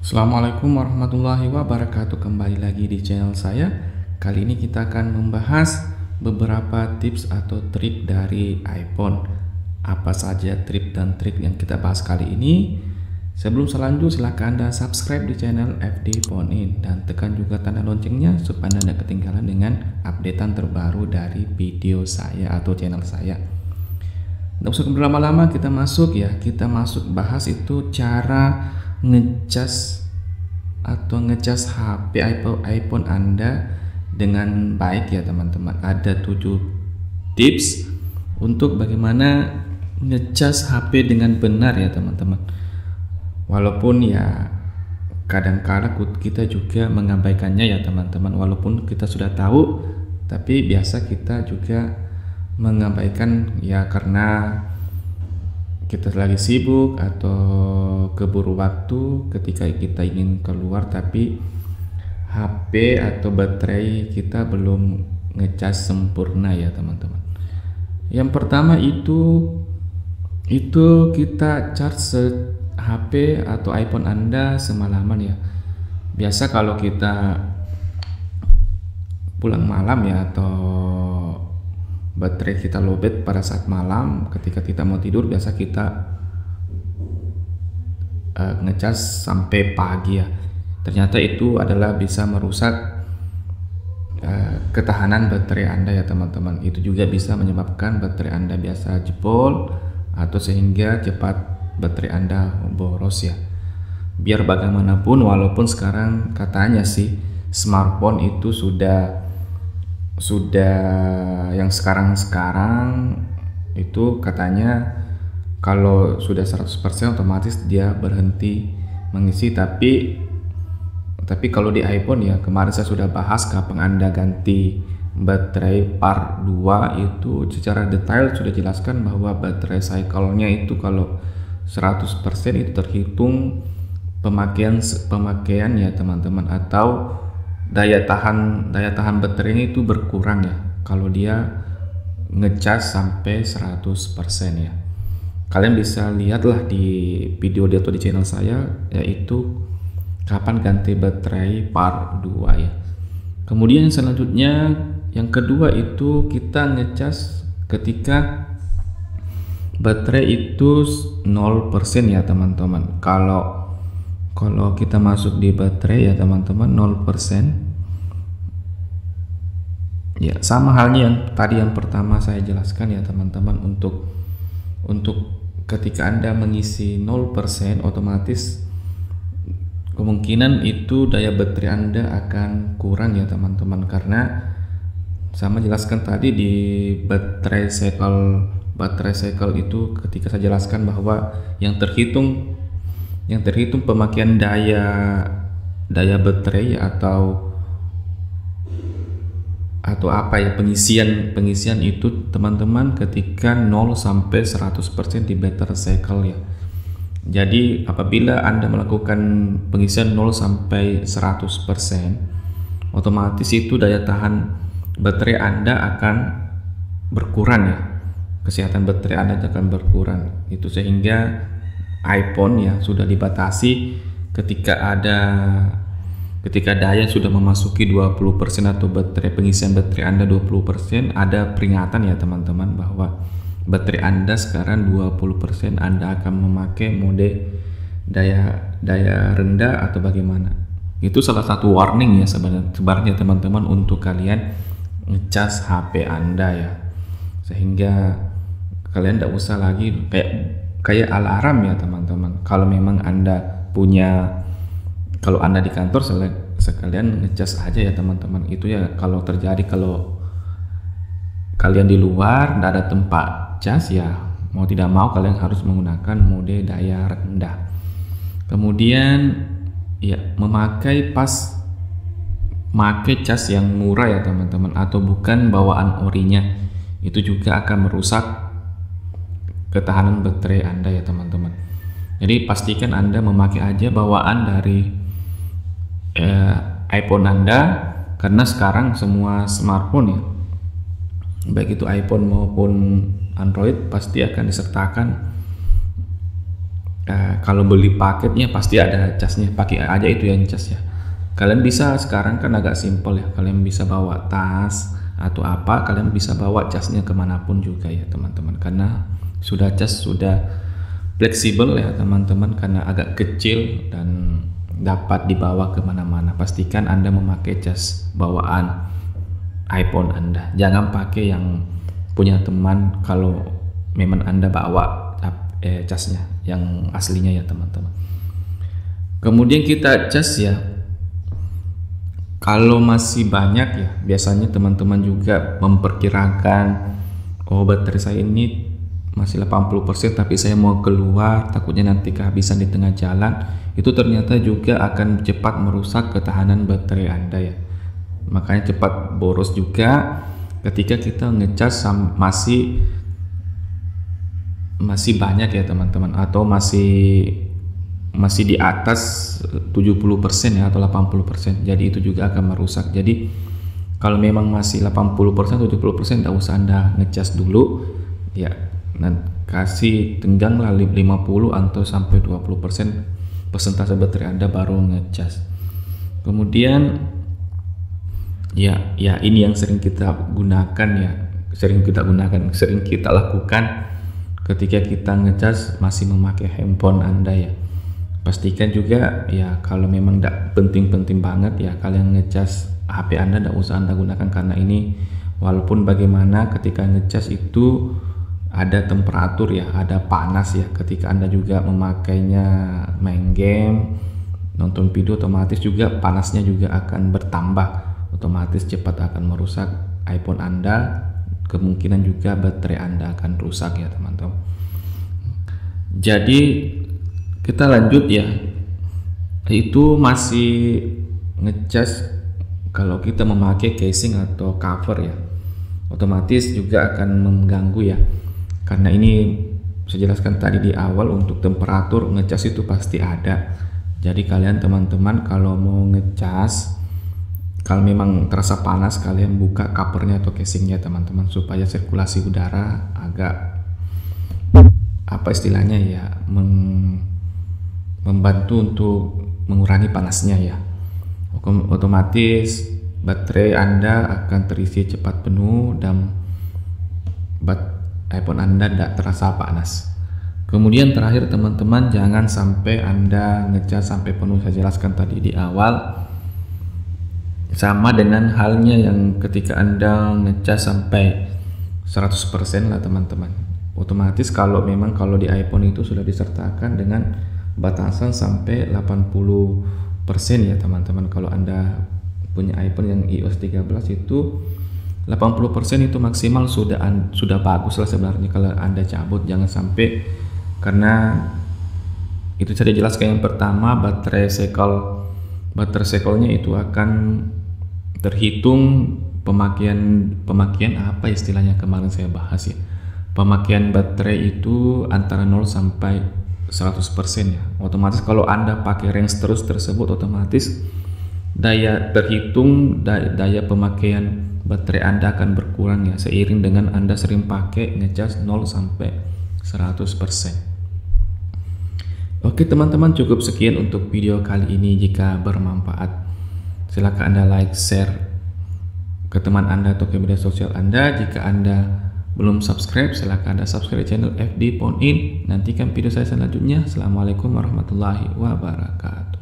Assalamualaikum warahmatullahi wabarakatuh. Kembali lagi di channel saya. Kali ini kita akan membahas beberapa tips atau trik dari iPhone. Apa saja trik dan trik yang kita bahas kali ini? Sebelum selanjut, silahkan Anda subscribe di channel FD Phone In dan tekan juga tanda loncengnya supaya Anda tidak ketinggalan dengan updatean terbaru dari video saya atau channel saya. Nggak usah berlama-lama, kita masuk bahas itu cara ngecas HP iPhone Anda dengan baik ya teman-teman. Ada 7 tips untuk bagaimana ngecas HP dengan benar ya teman-teman. Walaupun ya kadang-kadang kita juga mengabaikannya ya teman-teman. Walaupun kita sudah tahu, tapi biasa kita juga mengabaikan ya karena kita lagi sibuk atau keburu waktu ketika kita ingin keluar, tapi HP atau baterai kita belum ngecas sempurna ya teman-teman. Yang pertama itu kita charge HP atau iPhone Anda semalaman ya. Biasa kalau kita pulang malam ya atau baterai kita lowbat pada saat malam, ketika kita mau tidur biasa kita ngecas sampai pagi ya. Ternyata itu adalah bisa merusak ketahanan baterai Anda ya teman-teman. Itu juga bisa menyebabkan baterai Anda biasa jebol atau sehingga cepat baterai Anda boros ya. Biar bagaimanapun, walaupun sekarang katanya sih smartphone itu sudah yang sekarang itu katanya kalau sudah 100% otomatis dia berhenti mengisi, tapi kalau di iPhone ya kemarin saya sudah bahas kapan Anda ganti baterai part 2 itu secara detail sudah jelaskan bahwa baterai cycle-nya itu kalau 100% itu terhitung pemakaian ya teman-teman, atau daya tahan baterainya itu berkurang ya kalau dia ngecas sampai 100% ya. Kalian bisa lihatlah di video atau di channel saya, yaitu kapan ganti baterai part 2 ya. Kemudian selanjutnya yang kedua itu kita ngecas ketika baterai itu 0% ya teman-teman. Kalau kita masuk di baterai ya teman-teman 0%, ya sama halnya yang tadi yang pertama saya jelaskan ya teman-teman. Untuk ketika Anda mengisi 0% otomatis kemungkinan itu daya baterai Anda akan kurang ya teman-teman, karena sama jelaskan tadi di baterai cycle itu ketika saya jelaskan bahwa yang terhitung pemakaian daya baterai atau apa ya, pengisian itu teman-teman ketika 0 sampai 100% di baterai cycle ya. Jadi apabila Anda melakukan pengisian 0 sampai 100%, otomatis itu daya tahan baterai Anda akan berkurang ya. Kesehatan baterai Anda akan berkurang. Itu sehingga iPhone ya sudah dibatasi ketika daya sudah memasuki 20% atau pengisian baterai Anda 20%, ada peringatan ya teman-teman bahwa baterai Anda sekarang 20%, Anda akan memakai mode daya rendah atau bagaimana. Itu salah satu warning ya sebenarnya teman-teman untuk kalian ngecas HP Anda ya, sehingga kalian tidak usah lagi kayak alarm ya teman-teman. Kalau memang Anda kalau Anda di kantor sekalian ngecas aja ya teman-teman. Itu ya kalau kalian di luar tidak ada tempat cas ya, mau tidak mau kalian harus menggunakan mode daya rendah. Kemudian ya memakai cas yang murah ya teman-teman, atau bukan bawaan orinya, itu juga akan merusak ketahanan baterai Anda ya teman-teman. Jadi pastikan Anda memakai aja bawaan dari iPhone Anda, karena sekarang semua smartphone ya, baik itu iPhone maupun Android, pasti akan disertakan Kalau beli paketnya pasti ada casnya, pakai aja itu yang cas ya. Kalian bisa sekarang kan agak simpel ya, kalian bisa bawa tas atau apa, kalian bisa bawa casnya kemanapun juga ya teman-teman, karena sudah cas sudah fleksibel ya teman-teman, karena agak kecil dan dapat dibawa kemana-mana. Pastikan Anda memakai cas bawaan iPhone Anda, jangan pakai yang punya teman kalau memang Anda bawa casnya yang aslinya ya teman-teman. Kemudian kita cas ya, kalau masih banyak ya, biasanya teman-teman juga memperkirakan, oh baterai saya ini masih 80%, tapi saya mau keluar takutnya nanti kehabisan di tengah jalan. Itu ternyata juga akan cepat merusak ketahanan baterai Anda ya. Makanya cepat boros juga ketika kita ngecas masih banyak ya teman-teman, atau masih di atas 70% ya atau 80%. Jadi itu juga akan merusak. Jadi kalau memang masih 80% 70%, tidak usah Anda ngecas dulu ya, kasih tenggang lah 50 atau sampai 20% persentase baterai Anda baru ngecas. Kemudian ya ini yang sering kita lakukan ketika kita ngecas masih memakai handphone Anda ya. Pastikan juga ya, kalau memang tidak penting-penting banget ya, kalian ngecas HP Anda tidak usah Anda gunakan, karena ini walaupun bagaimana ketika ngecas itu ada temperatur ya, ada panas ya. Ketika Anda juga memakainya main game, nonton video, otomatis juga panasnya juga akan bertambah, otomatis cepat akan merusak iPhone Anda. Kemungkinan juga baterai Anda akan rusak ya teman-teman. Jadi kita lanjut ya, itu masih ngecas kalau kita memakai casing atau cover ya, otomatis juga akan mengganggu ya. Karena ini saya jelaskan tadi di awal, untuk temperatur ngecas itu pasti ada. Jadi kalian teman-teman kalau mau ngecas, kalau memang terasa panas, kalian buka covernya atau casingnya teman-teman, supaya sirkulasi udara agak apa istilahnya ya, membantu untuk mengurangi panasnya ya. Otomatis baterai Anda akan terisi cepat penuh dan iPhone Anda tidak terasa panas. Kemudian terakhir teman-teman, jangan sampai Anda ngecas sampai penuh. Saya jelaskan tadi di awal, sama dengan halnya yang ketika Anda ngecas sampai 100% lah teman-teman. Otomatis kalau di iPhone itu sudah disertakan dengan batasan sampai 80% ya teman-teman. Kalau Anda punya iPhone yang iOS 13 itu 80% itu maksimal sudah bagus lah sebenarnya. Kalau Anda cabut jangan sampai, karena itu saya jelaskan yang pertama, baterai cycle-nya itu akan terhitung pemakaian apa istilahnya kemarin saya bahas ya. Pemakaian baterai itu antara 0 sampai 100% ya. Otomatis kalau Anda pakai range terus tersebut, otomatis daya pemakaian baterai Anda akan berkurang ya, seiring dengan Anda sering pakai ngecas 0 sampai 100%. Oke teman-teman, cukup sekian untuk video kali ini. Jika bermanfaat, silakan Anda like, share ke teman Anda atau ke media sosial Anda. Jika Anda belum subscribe, silakan Anda subscribe channel FD Phone In. Nantikan video saya selanjutnya. Assalamualaikum warahmatullahi wabarakatuh.